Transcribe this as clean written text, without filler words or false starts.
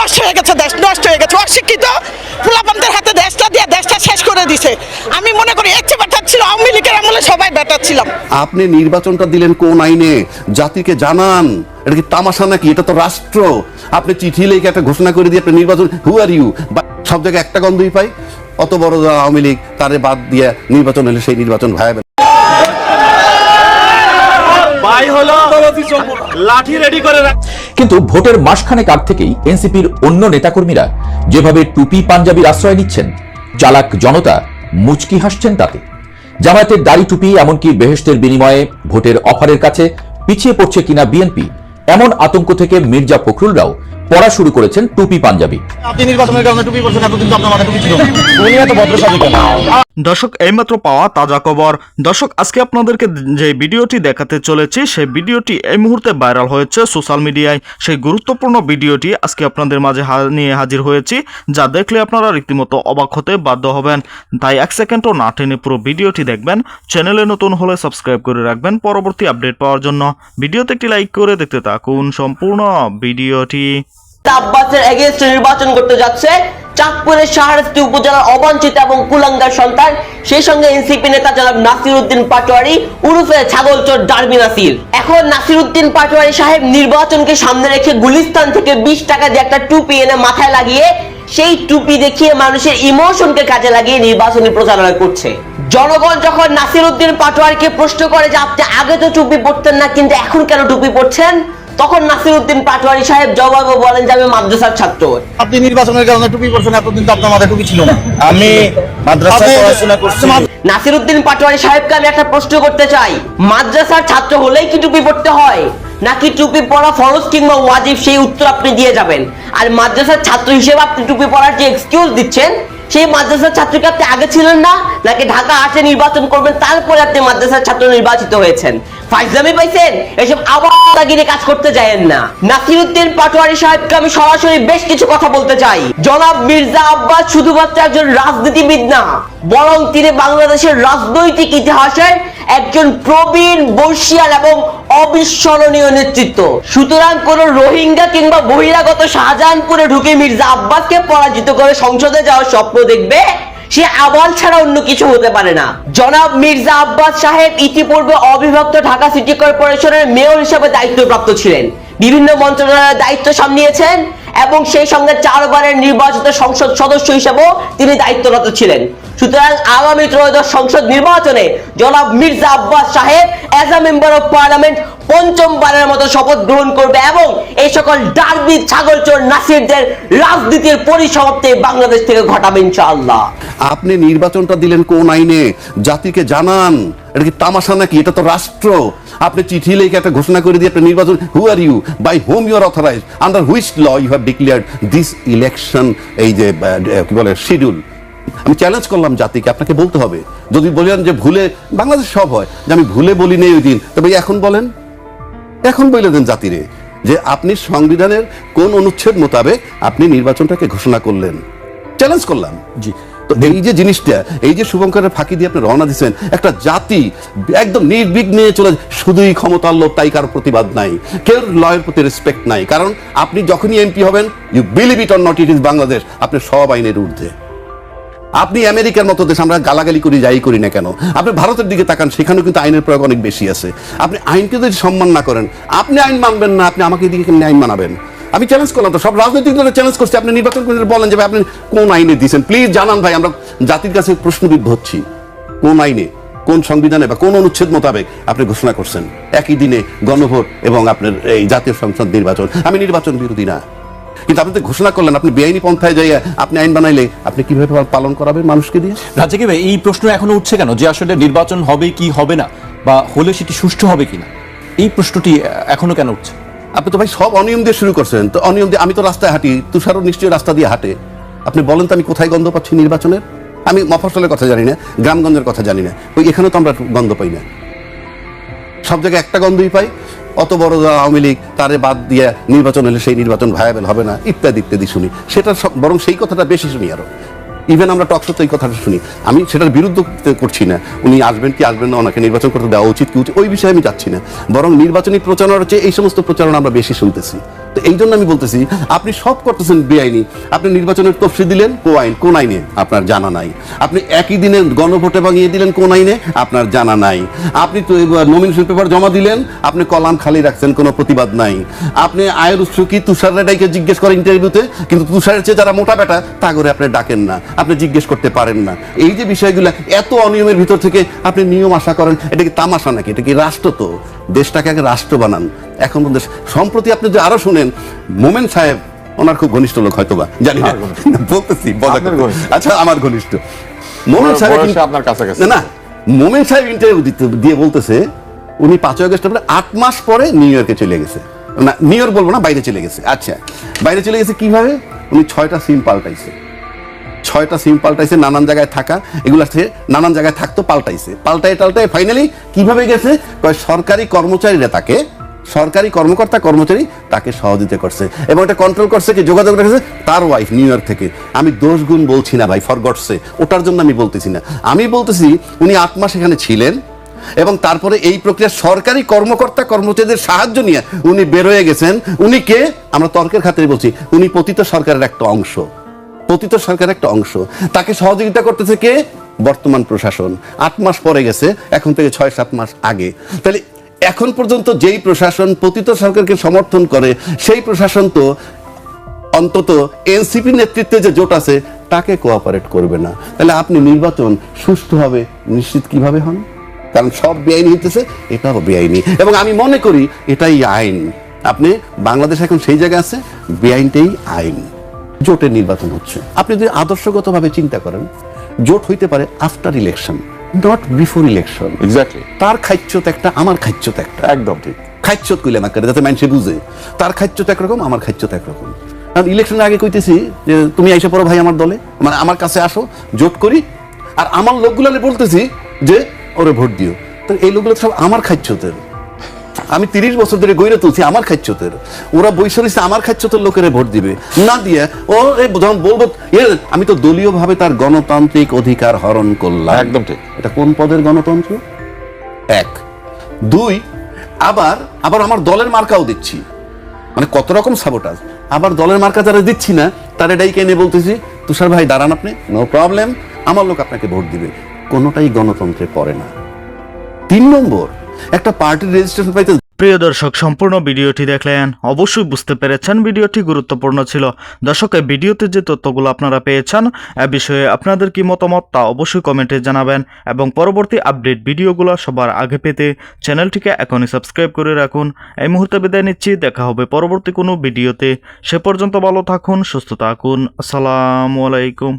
নষ্ট হয়ে গেছে, দেশ নষ্ট হয়ে গেছে। অশিক্ষিত পোলাপানদের হাতে দেশটা দিয়ে দেশটা শেষ করে দিছে। আমি মনে করি এর চেয়ে বেটার ছিল আওয়ামী লীগের আমলে সবাই বেটার ছিলাম। আপনি নির্বাচনটা দিলেন কোন আইনে? জাতিকে জানান। এটা কি তামাশা নাকি? এটা তো রাষ্ট্র। আপনি চিঠি লিখে একটা ঘোষণা করে দিয়ে একটা নির্বাচন, হু আর ইউ? সব জায়গায় একটা গন্ধই পাই, অত বড় আওয়ামী লীগ, তারে বাদ দিয়ে নির্বাচন হলে সেই নির্বাচন ভায়াবেল। কিন্তু ভোটের মাসখানেক আগ থেকেই এনসিপির অন্য নেতাকর্মীরা যেভাবে টুপি পাঞ্জাবির আশ্রয় নিচ্ছেন, চালাক জনতা মুচকি হাসছেন তাতে। জামায়াতের দাড়ি টুপি এমনকি বেহেশতের বিনিময়ে ভোটের অফারের কাছে পিছিয়ে পড়ছে কিনা বিএনপি, এমন আতঙ্ক থেকে মির্জা ফখরুলরাও পড়া শুরু করেছেন টুপি পাঞ্জাবি। দর্শক, এইমাত্র পাওয়া তাজা খবর। দর্শক, আজকে আপনাদেরকে যে ভিডিওটি দেখাতে চলেছি সেই ভিডিওটি এই মুহূর্তে ভাইরাল হয়েছে সোশ্যাল মিডিয়ায়। সেই গুরুত্বপূর্ণ ভিডিওটি আজকে আপনাদের মাঝে নিয়ে হাজির হয়েছি, যা দেখলে আপনারা রীতিমতো অবাক হতে বাধ্য হবেন। তাই এক সেকেন্ডও না টেনে পুরো ভিডিওটি দেখবেন। চ্যানেলে নতুন হলে সাবস্ক্রাইব করে রাখবেন পরবর্তী আপডেট পাওয়ার জন্য। ভিডিওতে একটি লাইক করে দেখতে থাকুন সম্পূর্ণ ভিডিওটি। আব্বাসের এগেইনস্টে নির্বাচন করতে যাচ্ছে চাঁদপুরের শাহরাস্তি উপজেলার অবাঞ্ছিত এবং কুলাঙ্গার সন্তান, সেই সঙ্গে এনসিপি নেতা জনাব নাসির উদ্দিন পাটোয়ারি উরুফে ছাগলচোর ডারবি নাসির। এখন নাসির উদ্দিন পাটোয়ারি সাহেব নির্বাচনকে সামনে রেখে গুলিস্তান থেকে 20 টাকা দিয়ে একটা টুপি এনে মাথায় লাগিয়ে সেই টুপি দেখিয়ে মানুষের ইমোশনকে কাজে লাগিয়ে নির্বাচনী প্রচারণা করছে। জনগণ যখন নাসির উদ্দিন পাটোয়ারিকে প্রশ্ন করে যে আপনি আগে তো টুপি পরতেন না, কিন্তু এখন কেন টুপি পরছেন, তখন নাসির উদ্দিন পাটোয়ারি সাহেব জবাবে বলেন যে আমি মাদ্রাসার ছাত্র। আপনি নির্বাচনের কারণে টুপি পরছেন, এতদিন তো আপনার মাথায় টুপি ছিল না। আমি মাদ্রাসায় পড়াশোনা করছি। নাসির উদ্দিন পাটোয়ারি সাহেবকে আমি একটা প্রশ্ন করতে চাই, মাদ্রাসার ছাত্র হলেই কি টুপি পরতে হয়, নাকি টুপি পরা ফরজ কিংবা ওয়াজিব, সেই উত্তর আপনি দিয়ে যাবেন। আর মাদ্রাসার ছাত্র হিসেবে আপনি টুপি পরার যে এক্সকিউজ দিচ্ছেন, সেই মাদ্রাসার ছাত্রকে আপনি আগে ছিলেন না, নাকি ঢাকা আসে নির্বাচন করবেন তারপরে আপনি মাদ্রাসার ছাত্র নির্বাচিত হয়েছেন? ফাইজলামি পাইছেন? এসব আবারগিরি কাজ করতে যায়েন না। নাসির উদ্দিন পাটোয়ারি সাহেবকে আমি সরাসরি বেশ কিছু কথা বলতে চাই। জনাব মির্জা আব্বাস শুধুমাত্র একজন রাজনীতিবিদ না, বরং তিনি বাংলাদেশের রাজনৈতিক ইতিহাসের একজন প্রবীণ, বর্ষিয়ান এবং অবিস্মরণীয় নেতৃত্ব। সুতরাং কোন রোহিঙ্গা কিংবা বহিরাগত শাহজাহানপুরে ঢুকে মির্জা আব্বাসকে পরাজিত করে সংসদে যাওয়ার স্বপ্ন দেখবে, সে আবাল ছাড়া অন্য কিছু হতে পারে না। জনাব মির্জা আব্বাস সাহেব ইতিপূর্বে অবিভক্ত ঢাকা সিটি কর্পোরেশনের মেয়র হিসেবে দায়িত্বপ্রাপ্ত ছিলেন, বিভিন্ন মন্ত্রণালয়ের দায়িত্ব সামলিয়েছেন এবং সেই সঙ্গে 4 বারের নির্বাচিত সংসদ সদস্য হিসেবেও তিনি দায়িত্বরত ছিলেন। সুতরাং আগামী ত্রয়োদশ সংসদ নির্বাচনে জনাব মির্জা আব্বাস সাহেব as a member of parliament 5ম বারের মতো শপথ গ্রহণ করবে এবং এই সকল ডারবি ছাগলচোর নাসিরদের রাজনীতির পরিসমাপ্তি বাংলাদেশ থেকে ঘটাবে ইনশাআল্লাহ। আপনি নির্বাচনটা দিলেন কোন আইনে? জাতিকে জানান। এটা কি তামাশা নাকি? এটা তো রাষ্ট্র। আপনি চিঠি লিখে একটা ঘোষণা করে দিয়ে একটা নির্বাচন, who are you? By whom you are authorised, under which law you have declared this election, এই যে কি বলে শিডিউল। আমি চ্যালেঞ্জ করলাম জাতিকে, আপনাকে বলতে হবে। যদি বলেন যে ভুলে, বাংলাদেশ সব হয়, যে আমি ভুলে বলি নেই ওই দিন, তবে এখন বলেন, এখন বলে দেন জাতিরে যে আপনি সংবিধানের কোন অনুচ্ছেদ মোতাবেক আপনি নির্বাচনটাকে ঘোষণা করলেন। চ্যালেঞ্জ করলাম। জি, তো এই যে জিনিসটা, এই যে শুভঙ্করের ফাঁকি দিয়ে আপনি রওনা দিচ্ছেন, একটা জাতি একদম নির্বিঘ্নে চলে, শুধুই ক্ষমতার লোক, তাই কারো প্রতিবাদ নাই, কেউ লয়ের প্রতি রেসপেক্ট নাই। কারণ আপনি যখনই এমপি হবেন, you believe it or not, it is Bangladesh, আপনি সব আইনের ঊর্ধ্বে। আপনি আমেরিকার মতো দেশ, আমরা গালাগালি করি যাই করি না কেন, আপনি ভারতের দিকে তাকান, সেখানেও কিন্তু আইনের প্রয়োগ অনেক বেশি আছে। আপনি আইনকে যদি সম্মান না করেন, আপনি আইন মানবেন না, আপনি আমাকে এদিকে কেমনি আইন মানাবেন? আমি চ্যালেঞ্জ করলাম, তো সব রাজনৈতিক দলের চ্যালেঞ্জ করছি, আপনি নির্বাচন করে বলেন যে ভাই আপনি কোন আইনে দিয়েছেন, প্লিজ জানান ভাই। আমরা জাতির কাছে প্রশ্নবিদ্ধ হচ্ছি, কোন আইনে, কোন সংবিধানে বা কোন অনুচ্ছেদ মোতাবেক আপনি ঘোষণা করছেন একই দিনে গণভোট এবং আপনার এই জাতীয় সংসদ নির্বাচন? আমি নির্বাচন বিরোধী না, কিন্তু আপনি তো ঘোষণা করলেন, আপনি বেআইনি পন্থায় যাইয়া আপনি আইন বানাইলে আপনি কিভাবে পালন করাবেন মানুষকে দিয়ে? রাজ্জাকি ভাই, এই প্রশ্ন এখনো উঠছে কেন যে আসলে নির্বাচন হবে কি হবে না, বা হলে সেটি সুষ্ঠু হবে কিনা, এই প্রশ্নটি এখনো কেন উঠছে? আপনি তো ভাই সব অনিয়ম দিয়ে শুরু করছেন। তো অনিয়ম দিয়ে, আমি তো রাস্তায় হাঁটি, তুষারও নিশ্চয়ই রাস্তা দিয়ে হাঁটে। আপনি বলেন তো আমি কোথায় গন্ধ পাচ্ছি নির্বাচনের? আমি মফস্বলের কথা জানি না, গ্রামগঞ্জের কথা জানি না, ওই এখানে তো আমরা গন্ধ পাই না। সব জায়গায় একটা গন্ধই পাই, অত বড় আওয়ামী লীগ, তারে বাদ দিয়ে নির্বাচন হলে সেই নির্বাচন ভায়াবেল হবে না, ইত্যাদি ইত্যাদি শুনি। সেটা বরং সেই কথাটা বেশি শুনি আরো। ইভেন আমরা টকশোতে এই কথাটা শুনি। আমি সেটার বিরুদ্ধ করছি না, উনি আসবেন কি আসবেন না, ওনাকে নির্বাচন করতে দেওয়া উচিত কি উচিত, ওই বিষয়ে আমি যাচ্ছি না। বরং নির্বাচনী প্রচারণার চেয়ে এই সমস্ত প্রচারণা আমরা বেশি শুনতেছি। তো এই জন্য আমি বলতেছি আপনি সব করতেছেন বেআইনি। আপনি নির্বাচনের তফসিল দিলেন কোন আইনে আপনার জানা নাই। আপনি একই দিনে গণভোটে ভাঙিয়ে দিলেন কোন আইনে আপনার জানা নাই। আপনি তো নমিনেশন পেপার জমা দিলেন, আপনি কলাম খালি রাখছেন, কোনো প্রতিবাদ নাই। আপনি আয়ের উৎস কি তুষার রেডাইকে জিজ্ঞেস করেন ইন্টারভিউতে, কিন্তু তুষারের চেয়ে যারা মোটা বেটা তা করে আপনি ডাকেন না, আপনি জিজ্ঞেস করতে পারেন না। এই যে বিষয়গুলো এত অনিয়মের ভিতর থেকে আপনি নিয়ম আশা করেন, এটা কি তামাশা নাকি? এটা কি রাষ্ট্র? তো দেশটাকে আগে রাষ্ট্র বানান। এখন সম্প্রতি আপনি যদি আরো শুনেন, মোমেন সাহেব ওনার খুব ঘনিষ্ঠ লোক হয়তোবা, জানি না, বলতেছি আচ্ছা আমার ঘনিষ্ঠ মোমেন সাহেব আপনার কাছাকাছি না, মোমেন সাহেব ইন্টারভিউ দিয়ে বলতেছে উনি 5 আগস্ট 8 মাস পরে নিউ ইয়র্কে চলে গেছে। না নিউ ইয়র্ক বলবো না, বাইরে চলে গেছে। আচ্ছা বাইরে চলে গেছে কিভাবে? উনি 6টা সিম পাল্টাইছে, 6টা সিম পাল্টাইছে, নানান জায়গায় থাকা, এগুলা নানান জায়গায় থাকতো, পাল্টায় ফাইনালি কিভাবে গেছে? সরকারি কর্মচারীরা তাকে, সরকারি কর্মচারী তাকে সহযোগিতা করছে এবং এটা কন্ট্রোল করছে, কি যোগাযোগ রেখেছে তার ওয়াইফ নিউ ইয়র্ক থেকে। আমি দোষ গুণ বলছি না ভাই, ফর গডসে, ওটার জন্য আমি বলতেছি না। আমি বলতেছি উনি 8 মাস এখানে ছিলেন এবং তারপরে এই প্রক্রিয়া সরকারি কর্মচারীদের সাহায্য নিয়ে উনি বেরোয় গেছেন। উনি কে? আমরা তর্কের খাতিরে বলছি, উনি পতিত সরকারের একটা অংশ। তাকে সহযোগিতা করতেছে কে? বর্তমান প্রশাসন। 8 মাস পরে গেছে, এখন থেকে 6-7 মাস আগে। তাহলে এখন পর্যন্ত যেই প্রশাসন পতিত সরকারকে সমর্থন করে, সেই প্রশাসন তো অন্তত এনসিপি নেতৃত্বে যে জোট আছে তাকে কোঅপারেট করবে না। তাহলে আপনি নির্বাচন সুষ্ঠুভাবে নিশ্চিত কিভাবে হন? কারণ সব বেআইনি হইতেছে, এটাও বেআইনি এবং আমি মনে করি এটাই আইন। আপনি বাংলাদেশ এখন সেই জায়গায় আছে, বেআইনটাই আইন। জোটের নির্বাচন হচ্ছে, আপনি যদি আদর্শগতভাবে চিন্তা করেন, জোট হইতে পারে after election, not before election. Exactly, তার খাইচ্যত একটা, আমার খাইচ্যত একটা। একদম ঠিক। খাইচ্যত কইলে না করে যাতে মানুষে বুঝে, তার খাইচ্যত একরকম, আমার খাইচ্যত একরকম। কারণ ইলেকশনের আগে কইতেছি যে তুমি আইসা পড়ো ভাই আমার দলে, মানে আমার কাছে আসো, জোট করি, আর আমার লোকগুলো বলতেছি যে ওরে ভোট দিও। তো এই লোকগুলো সব আমার খাইচ্যতের। আমি 30 বছর ধরে গইরে তুলছি আমার খাইচ্যতের, ওরা বৈশাখী আমার খাইচ্যতের লোকেরা ভোট দিবে না দিয়ে ও যখন বলবো আমি তো দলীয় ভাবে তার গণতান্ত্রিক অধিকার হরণ করলাম। একদম ঠিক। এটা কোন পদের গণতন্ত্র? 1, 2 আবার আমার দলের মার্কাও দিচ্ছি, মানে কত রকম সাবোটাজ। আবার দলের মার্কা যারা দিচ্ছি না তার এটাই কেনে বলতেছি তুষার ভাই দাঁড়ান, আপনি নো প্রবলেম, আমার লোক আপনাকে ভোট দিবে। কোনোটাই গণতন্ত্রে পড়ে না। 3 নম্বর, একটা পার্টির রেজিস্ট্রেশন পাইতে। প্রিয় দর্শক, সম্পূর্ণ ভিডিওটি দেখলেন, অবশ্যই বুঝতে পেরেছেন ভিডিওটি গুরুত্বপূর্ণ ছিল। দর্শক, এই ভিডিওতে যে তথ্যগুলো আপনারা পেয়েছেন, এ বিষয়ে আপনাদের কি মতামত তা অবশ্যই কমেন্টে জানাবেন এবং পরবর্তী আপডেট ভিডিওগুলো সবার আগে পেতে চ্যানেলটিকে এখনই সাবস্ক্রাইব করে রাখুন। এই মুহূর্তে বিদায় নিচ্ছি, দেখা হবে পরবর্তী কোনো ভিডিওতে। সে পর্যন্ত ভালো থাকুন, সুস্থ থাকুন। আসসালামু আলাইকুম।